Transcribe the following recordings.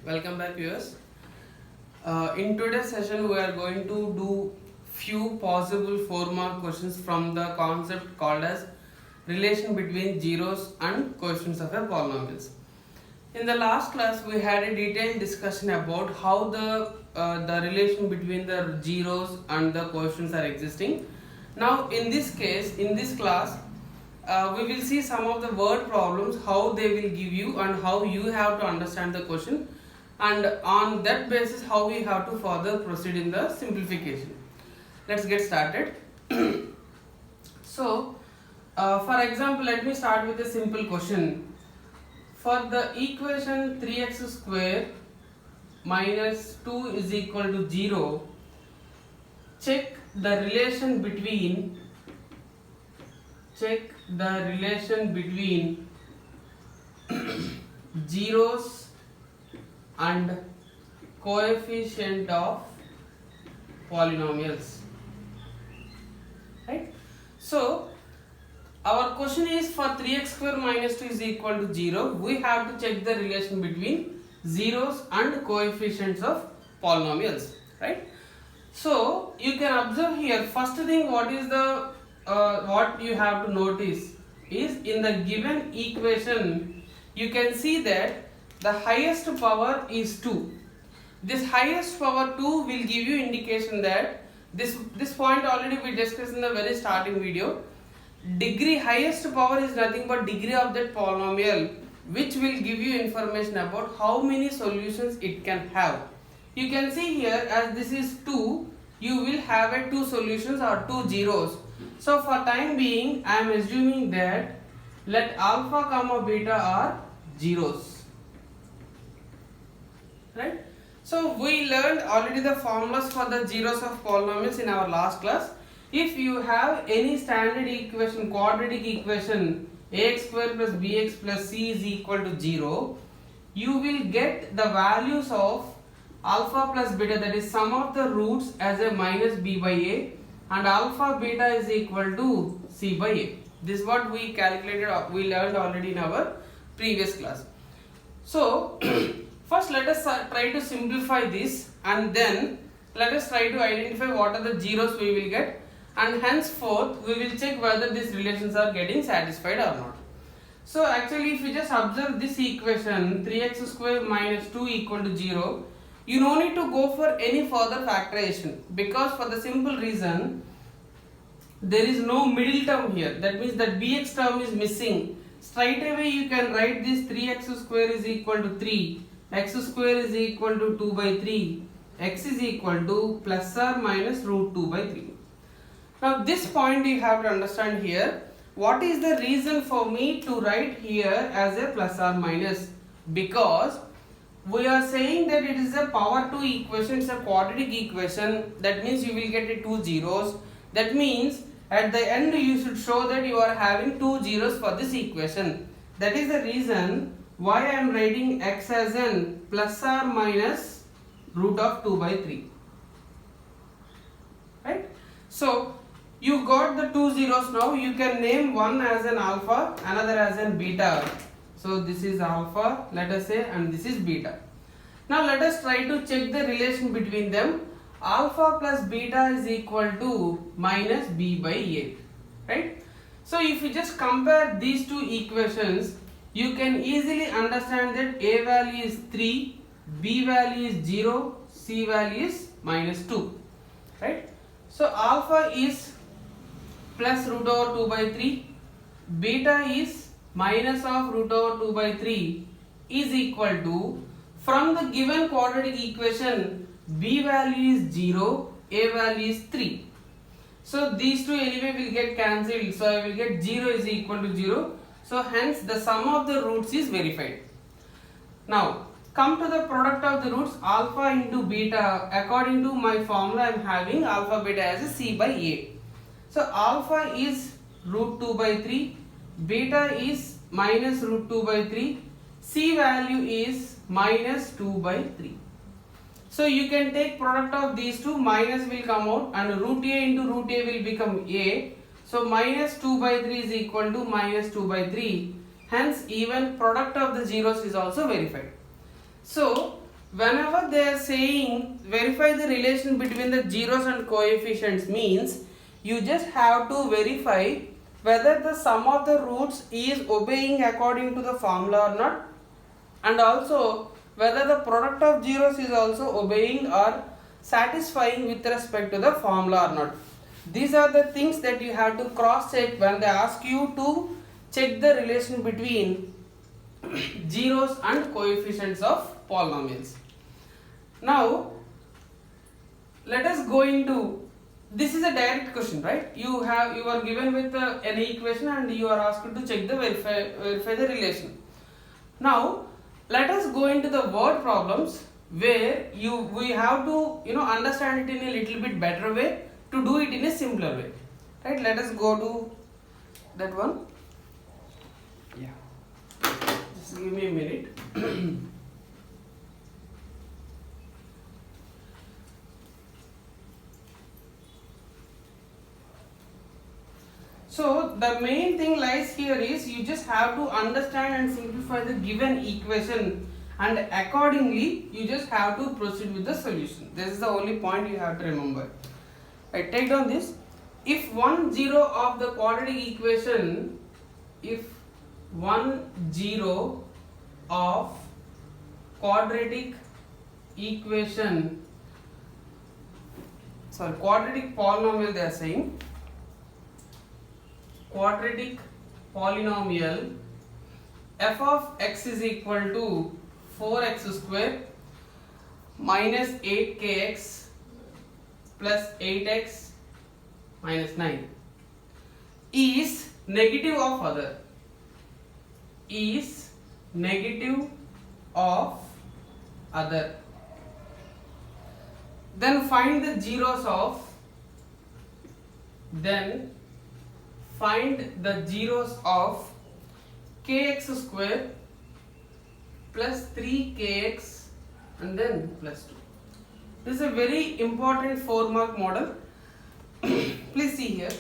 Welcome back, viewers. In today's session, we are going to do few possible 4-mark questions from the concept called as relation between zeros and coefficients of a polynomials. In the last class, we had a detailed discussion about how the relation between the zeros and the coefficients are existing. Now, in this case, in this class, we will see some of the word problems, how they will give you and how you have to understand the question, and on that basis how we have to further proceed in the simplification. Let's get started. So for example, let me start with a simple question. For the equation 3x square minus 2 is equal to 0, check the relation between zeros and coefficient of polynomials, right? So our question is, for 3x square minus 2 is equal to 0, we have to check the relation between zeros and coefficients of polynomials, right? So you can observe here, first thing what is the what you have to notice is, in the given equation you can see that the highest power is 2. This highest power 2 will give you indication that this point already we discussed in the very starting video. Degree, highest power is nothing but degree of that polynomial, which will give you information about how many solutions it can have. You can see here, as this is 2, you will have a 2 solutions or 2 zeros. So for time being, I am assuming that let alpha comma beta are zeros. Right? So we learned already the formulas for the zeros of polynomials in our last class. If you have any standard equation, quadratic equation, ax square plus bx plus c is equal to 0, you will get the values of alpha plus beta, that is sum of the roots, as a minus b by a, and alpha beta is equal to c by a. This is what we calculated, we learned already in our previous class. So first let us try to simplify this, and then let us try to identify what are the zeros we will get, and henceforth we will check whether these relations are getting satisfied or not. So actually, if you just observe this equation 3x square minus 2 equal to 0, you no need to go for any further factorization, because for the simple reason there is no middle term here. That means that bx term is missing. Straight away you can write this 3x square is equal to 3, x square is equal to 2 by 3, x is equal to plus or minus root 2 by 3. Now this point you have to understand here. What is the reason for me to write here as a plus or minus? Because we are saying that it is a power 2 equation, it's a quadratic equation. That means you will get a 2 zeros. That means at the end you should show that you are having 2 zeros for this equation. That is the reason why I am writing x as an plus or minus root of 2 by 3. Right? So you got the 2 zeros now. You can name one as an alpha, another as an beta. So this is alpha, let us say, and this is beta. Now let us try to check the relation between them. Alpha plus beta is equal to minus b by a. Right? So if you just compare these two equations, you can easily understand that a value is 3, b value is 0, c value is minus 2. Right? So alpha is plus root over 2 by 3, beta is minus of root over 2 by 3 is equal to, from the given quadratic equation, b value is 0, a value is 3. So these two anyway will get cancelled. So I will get 0 is equal to 0. So hence the sum of the roots is verified. Now come to the product of the roots, alpha into beta. According to my formula, I am having alpha beta as a c by a. So alpha is root 2 by 3, beta is minus root 2 by 3, c value is minus 2 by 3. So you can take product of these two, minus will come out and root a into root a will become a. So minus 2 by 3 is equal to minus 2 by 3. Hence even product of the zeros is also verified. So whenever they are saying verify the relation between the zeros and coefficients, means you just have to verify whether the sum of the roots is obeying according to the formula or not, and also whether the product of zeros is also obeying or satisfying with respect to the formula or not. These are the things that you have to cross check when they ask you to check the relation between zeros and coefficients of polynomials. Now let us go into, this is a direct question, right? You are given with an equation and you are asked to check the verify the relation. Now let us go into the word problems where we have to understand it in a little bit better way, to do it in a simpler way, right? Let us go to that one. Yeah, just give me a minute. So the main thing lies here is you just have to understand and simplify the given equation, and accordingly you just have to proceed with the solution. This is the only point you have to remember. I take down this. If 1 0 of the quadratic equation, if 1 0 of quadratic equation, sorry, quadratic polynomial they are saying, quadratic polynomial f of x is equal to 4x square minus 8kx plus 8x minus 9 is negative of other, is negative of other, then find the zeros of, then find the zeros of kx square plus 3kx and then plus 2. This is a very important 4-mark model. Please see here.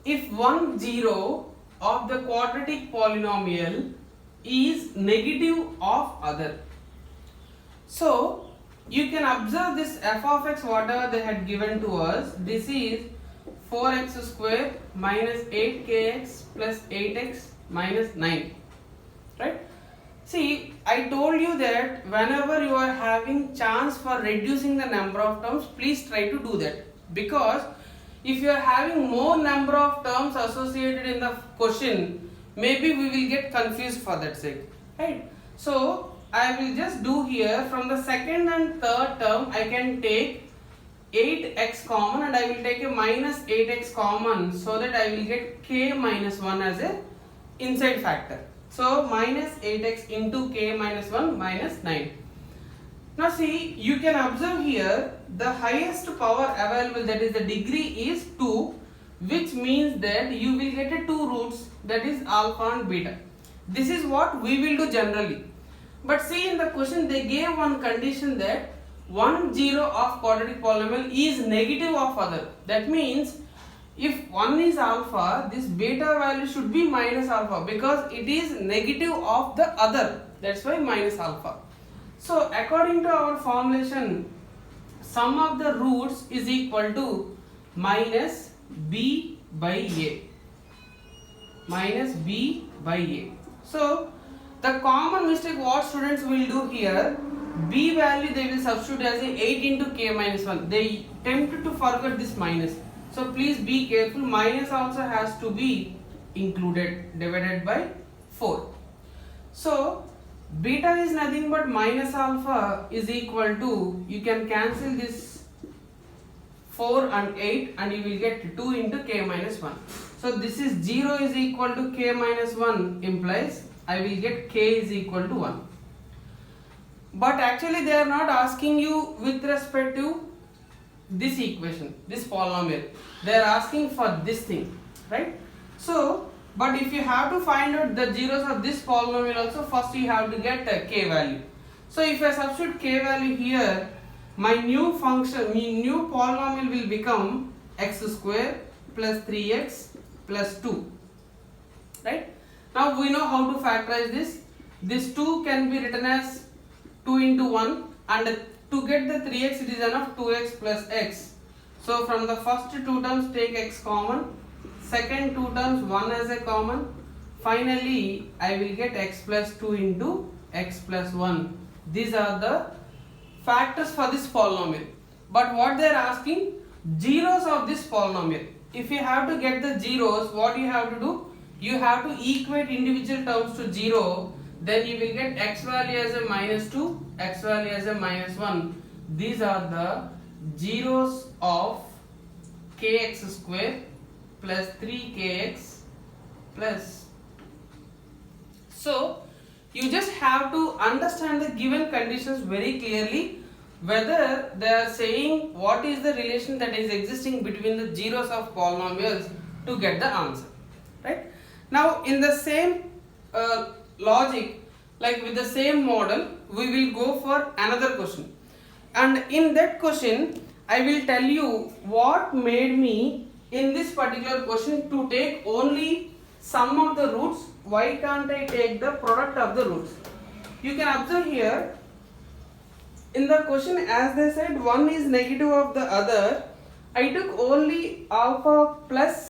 If 1 0 of the quadratic polynomial is negative of other, so you can observe this f of x, whatever they had given to us, this is 4x square minus 8kx plus 8x minus 9, right? See, I told you that whenever you are having chance for reducing the number of terms, please try to do that, because if you are having more number of terms associated in the question, maybe we will get confused for that sake, right? So I will just do here, from the second and third term I can take 8x common and I will take a minus 8x common, so that I will get k minus 1 as a inside factor. So minus 8x into k minus 1 minus 9. Now see, you can observe here the highest power available, that is the degree, is 2, which means that you will get a 2 roots, that is alpha and beta. This is what we will do generally. But see, in the question they gave one condition, that 1 0 of quadratic polynomial is negative of other. That means if 1 is alpha, this beta value should be minus alpha, because it is negative of the other, that's why minus alpha. So according to our formulation, sum of the roots is equal to minus b by a, minus b by a. So the common mistake what students will do here, b value they will substitute as a 8 into k minus 1. They tempt to forget this minus. So please be careful, minus also has to be included, divided by 4. So beta is nothing but minus alpha is equal to, you can cancel this 4 and 8 and you will get 2 into k minus 1. So this is 0 is equal to k minus 1 implies I will get k is equal to 1. But actually they are not asking you with respect to this equation, this polynomial. They are asking for this thing, right? So, but if you have to find out the zeros of this polynomial also, first you have to get a k value. So if I substitute k value here, my new function, my new polynomial will become x square plus 3x plus 2, right? Now we know how to factorize this. This 2 can be written as 2 into 1, and to get the 3x it is enough 2x plus x. So from the first two terms take x common, second two terms 1 as a common, finally I will get x plus 2 into x plus 1. These are the factors for this polynomial. But what they are asking, zeros of this polynomial. If you have to get the zeros, what you have to do? You have to equate individual terms to 0. Then you will get x value as a minus 2, x value as a minus 1. These are the zeros of kx square plus 3kx plus. So you just have to understand the given conditions very clearly, whether they are saying what is the relation that is existing between the zeros of polynomials to get the answer, right? Now in the same logic, like with the same model, we will go for another question, and in that question I will tell you what made me in this particular question to take only sum of the roots. Why can't I take the product of the roots? You can observe here in the question, as they said one is negative of the other, I took only alpha plus